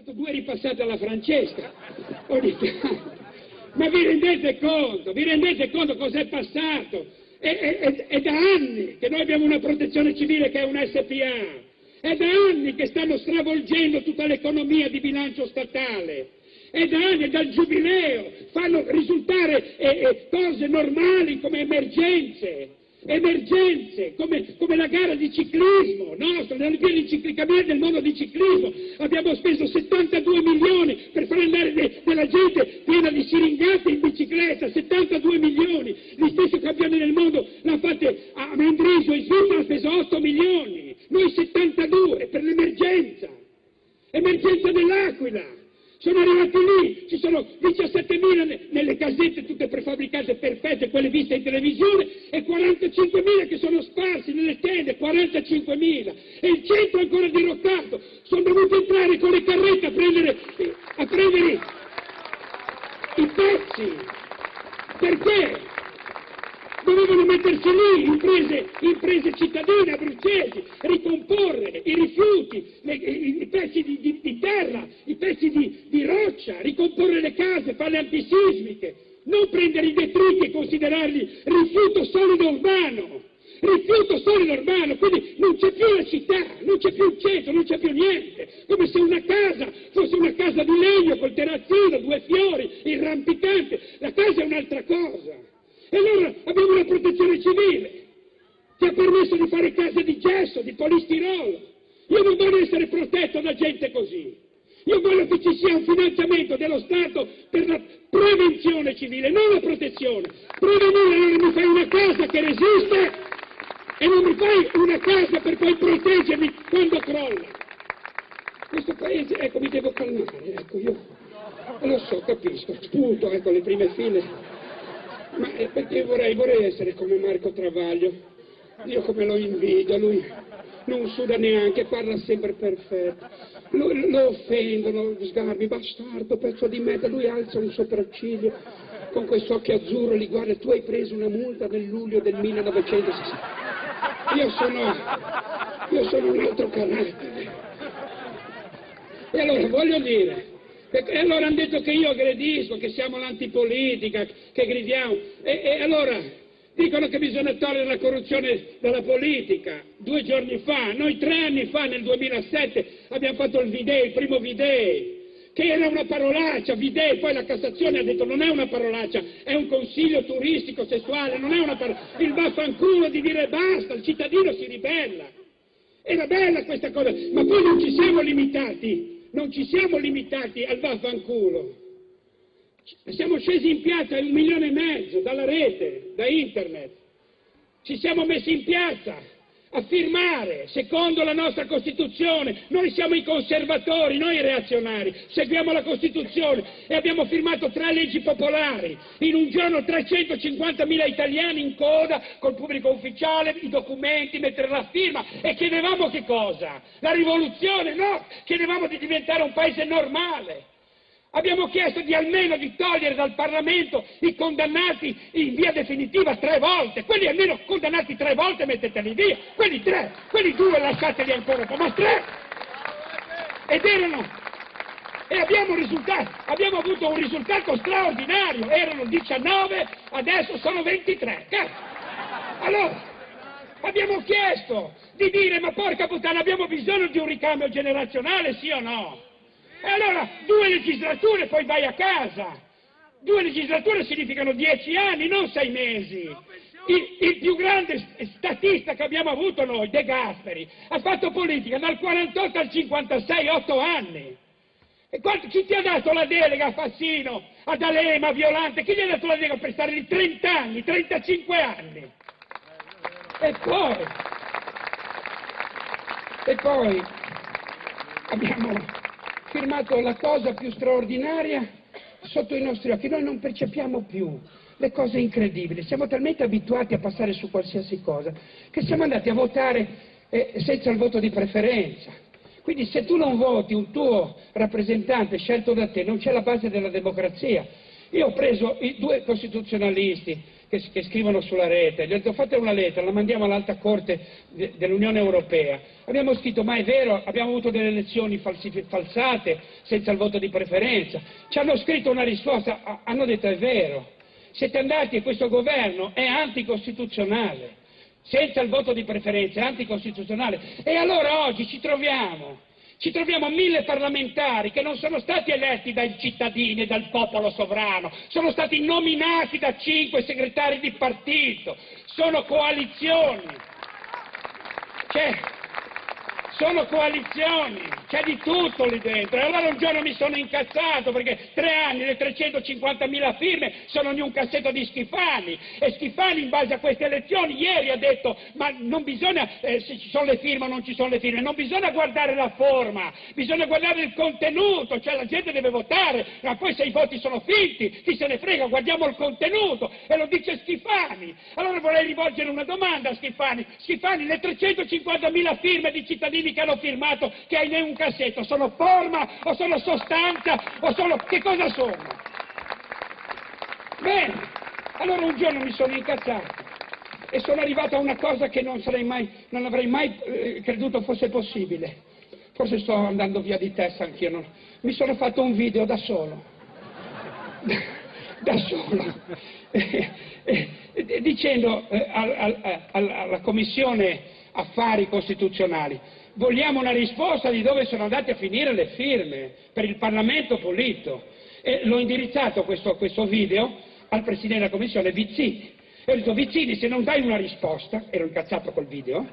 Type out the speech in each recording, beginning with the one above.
Due ripassate alla Francesca ogni tanto. Ma vi rendete conto cos'è passato? È da anni che noi abbiamo una protezione civile che è un SPA, è da anni che stanno stravolgendo tutta l'economia di bilancio statale, è da anni, dal giubileo, fanno risultare cose normali come emergenze, come la gara di ciclismo, no? Sono le Olimpiadi del mondo di ciclismo, abbiamo speso 72 milioni per far andare della gente piena di siringate in bicicletta, 72 milioni, gli stessi campioni del mondo l'hanno fatto a Mendrisio, in Svizzera ha speso 8 milioni, noi 72 per l'emergenza dell'Aquila. Sono arrivati lì, ci sono 17.000 nelle casette tutte prefabbricate perfette, quelle viste in televisione, e 45.000 che sono sparsi nelle tende, 45.000, e il centro ancora diroccato. Sono dovuti entrare con le carrette a prendere i pezzi. Perché? Dovevano mettersi lì, imprese cittadine abruzzesi, ricomporre i rifiuti, i pezzi di terra, i pezzi di roccia, ricomporre le case, farle antisismiche, non prendere i detriti e considerarli rifiuto solido urbano, quindi non c'è più la città, non c'è più il centro, non c'è più niente, come se una casa fosse una casa di legno col terrazzino, 2 fiori, il rampicante, la casa è un'altra cosa. E allora abbiamo una protezione civile che ha permesso di fare case di gesso, di polistirolo. Io non voglio essere protetto da gente così. Io voglio che ci sia un finanziamento dello Stato per la prevenzione civile, non la protezione. Prevenire, allora mi fai una casa che resiste e non mi fai una casa per poi proteggermi quando crolla. Questo paese, ecco, mi devo calmare, ecco, io lo so, capisco, spunto, ecco, le prime file. Ma perché vorrei essere come Marco Travaglio, io come lo invidio, lui non suda neanche, parla sempre perfetto, lo offendono, sgarbi, bastardo, pezzo di merda, lui alza un sopracciglio con questi occhi azzurri, li guarda, tu hai preso una multa nel luglio del 1960, io sono un altro carattere, e allora voglio dire, e allora hanno detto che io aggredisco, che siamo l'antipolitica, che gridiamo. E allora dicono che bisogna togliere la corruzione dalla politica. 2 giorni fa, noi 3 anni fa, nel 2007, abbiamo fatto il primo Videi, che era una parolaccia, Videi, poi la Cassazione ha detto non è una parolaccia, è un consiglio turistico sessuale, non è una parolaccia. Il vaffanculo di dire basta, il cittadino si ribella. Era bella questa cosa, ma poi non ci siamo limitati al vaffanculo. Siamo scesi in piazza 1,5 milioni dalla rete, da internet. Ci siamo messi in piazza a firmare, secondo la nostra Costituzione. Noi siamo i conservatori, noi i reazionari. Seguiamo la Costituzione e abbiamo firmato 3 leggi popolari. In un giorno 350.000 italiani in coda col pubblico ufficiale, i documenti, mettere la firma. E chiedevamo che cosa? La rivoluzione? No! Chiedevamo di diventare un paese normale. Abbiamo chiesto almeno di togliere dal Parlamento i condannati in via definitiva 3 volte. Quelli almeno condannati 3 volte metteteli via. Quelli 2 lasciateli ancora un po', ma 3! E abbiamo avuto un risultato straordinario. Erano 19, adesso sono 23. Allora, abbiamo chiesto di dire, ma porca puttana, abbiamo bisogno di un ricambio generazionale, sì o no? E allora 2 legislature poi vai a casa. 2 legislature significano 10 anni, non 6 mesi. Il più grande statista che abbiamo avuto noi, De Gasperi, ha fatto politica dal 48 al 56, 8 anni. E chi ti ha dato la delega a Fassino, a D'Alema, a Violante? Chi gli ha dato la delega per stare lì 30 anni, 35 anni? E poi abbiamo firmato la cosa più straordinaria sotto i nostri occhi. Noi non percepiamo più le cose incredibili, siamo talmente abituati a passare su qualsiasi cosa che siamo andati a votare senza il voto di preferenza. Quindi se tu non voti un tuo rappresentante scelto da te, non c'è la base della democrazia. Io ho preso i 2 costituzionalisti che scrivono sulla rete. Gli ho detto fate una lettera, la mandiamo all'Alta Corte dell'Unione Europea. Abbiamo scritto ma è vero, abbiamo avuto delle elezioni falsate senza il voto di preferenza. Ci hanno scritto una risposta, hanno detto è vero, siete andati e questo governo è anticostituzionale, senza il voto di preferenza è anticostituzionale. E allora oggi ci troviamo 1000 parlamentari che non sono stati eletti dai cittadini, dal popolo sovrano, sono stati nominati da 5 segretari di partito, sono coalizioni, sono coalizioni, c'è di tutto lì dentro. E allora un giorno mi sono incazzato perché 3 anni, le 350.000 firme sono in un cassetto di Schifani, e Schifani in base a queste elezioni ieri ha detto ma non bisogna, se ci sono le firme o non ci sono le firme, non bisogna guardare la forma, bisogna guardare il contenuto, cioè la gente deve votare, ma poi se i voti sono finti, chi se ne frega, guardiamo il contenuto, e lo dice Schifani. Allora vorrei rivolgere una domanda a Schifani: Schifani, le 350.000 firme di cittadini che hanno firmato, che hai in un cassetto, sono forma o sono sostanza o sono... che cosa sono? Bene, allora un giorno mi sono incazzato e sono arrivato a una cosa che non avrei mai creduto fosse possibile. Forse sto andando via di testa anch'io, mi sono fatto un video da solo, dicendo alla Commissione Affari Costituzionali: vogliamo una risposta di dove sono andate a finire le firme per il Parlamento pulito. E l'ho indirizzato questo video al Presidente della Commissione, Vizzini. E ho detto: Vizzini, se non dai una risposta, ero incazzato col video,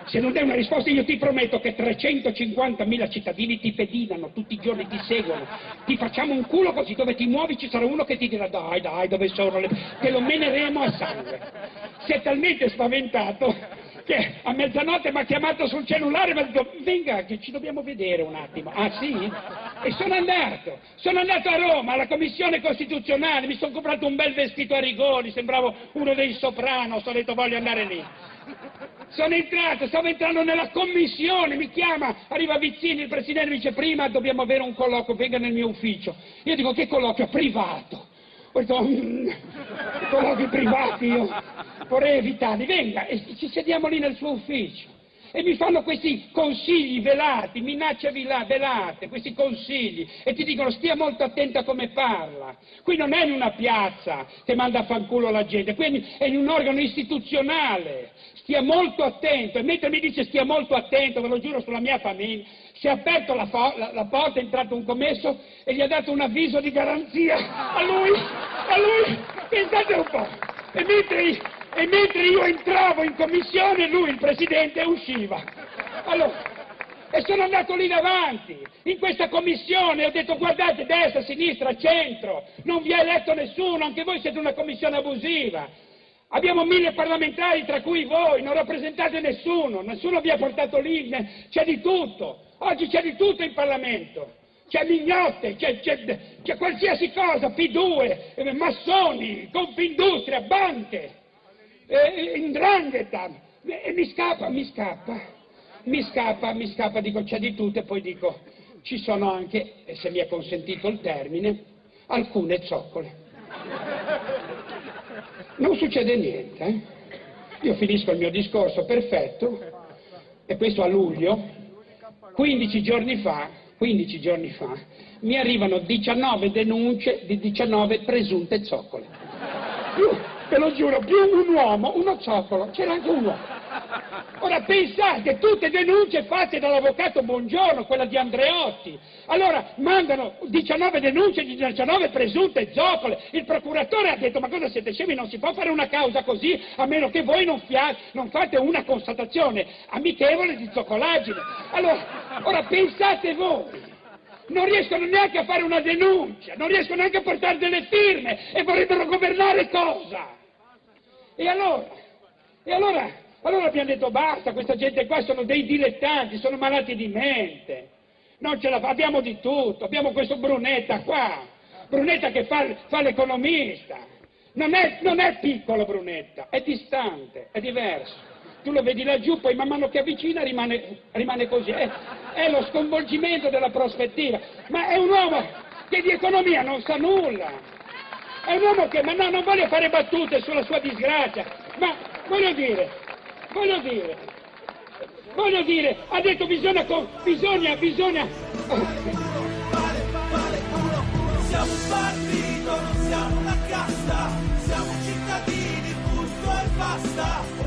se non dai una risposta io ti prometto che 350.000 cittadini ti pedinano, tutti i giorni ti seguono, ti facciamo un culo così, dove ti muovi ci sarà uno che ti dirà dai, dove sono le... te lo meneremo a sangue. Si è talmente spaventato che a mezzanotte mi ha chiamato sul cellulare e mi ha detto: venga che ci dobbiamo vedere un attimo. Ah sì? E sono andato a Roma alla Commissione Costituzionale, mi sono comprato un bel vestito a rigoni, sembravo uno dei Sopranos, ho detto voglio andare lì. Stavo entrando nella commissione, mi chiama, arriva Vizzini, il Presidente, mi dice: prima dobbiamo avere un colloquio, venga nel mio ufficio. Io dico: che colloquio? Privato. Ho detto: colloqui privati io vorrei evitarli, venga, e ci sediamo lì nel suo ufficio. E mi fanno questi consigli velati, minacce velate, questi consigli, e ti dicono: stia molto attento a come parla. Qui non è in una piazza che manda a fanculo la gente, qui è in un organo istituzionale, stia molto attento. E mentre mi dice stia molto attento, ve lo giuro sulla mia famiglia, si è aperto la porta, è entrato un commesso e gli ha dato un avviso di garanzia a lui, pensate un po'. E mentre io entravo in commissione, lui, il Presidente, usciva. Allora, e sono andato lì davanti, in questa commissione, e ho detto: guardate, destra, sinistra, centro, non vi ha eletto nessuno, anche voi siete una commissione abusiva. Abbiamo 1000 parlamentari, tra cui voi, non rappresentate nessuno vi ha portato lì, c'è di tutto. Oggi c'è di tutto in Parlamento. C'è mignotte, c'è qualsiasi cosa, P2, massoni, Confindustria, banche, 'ndrangheta, e mi scappa, dico c'è di tutto, e poi dico ci sono anche, e se mi è consentito il termine, alcune zoccole. Non succede niente, Io finisco il mio discorso perfetto, e questo a luglio. 15 giorni fa, mi arrivano 19 denunce di 19 presunte zoccole. Ve lo giuro, più un uomo, uno zoccolo, c'era anche un uomo. Ora pensate, tutte denunce fatte dall'avvocato Bongiorno, quella di Andreotti. Allora mandano 19 denunce di 19 presunte zoccole. Il procuratore ha detto: ma cosa siete scemi, non si può fare una causa così a meno che voi non fate una constatazione amichevole di zoccolaggine. Allora, ora pensate voi, non riescono neanche a fare una denuncia, non riescono neanche a portare delle firme, e vorrebbero governare cosa? E allora abbiamo detto: basta, questa gente qua sono dei dilettanti, sono malati di mente, non ce la fa, abbiamo di tutto, abbiamo questo Brunetta qua, Brunetta che fa l'economista, non è piccolo Brunetta, è distante, è diverso, tu lo vedi laggiù, poi man mano che avvicina rimane così, è lo sconvolgimento della prospettiva, ma è un uomo che di economia non sa nulla. È un uomo che, ma no, non voglio fare battute sulla sua disgrazia, ma voglio dire, ha detto bisogna... Siamo un partito, non siamo una casta, siamo cittadini, punto e basta.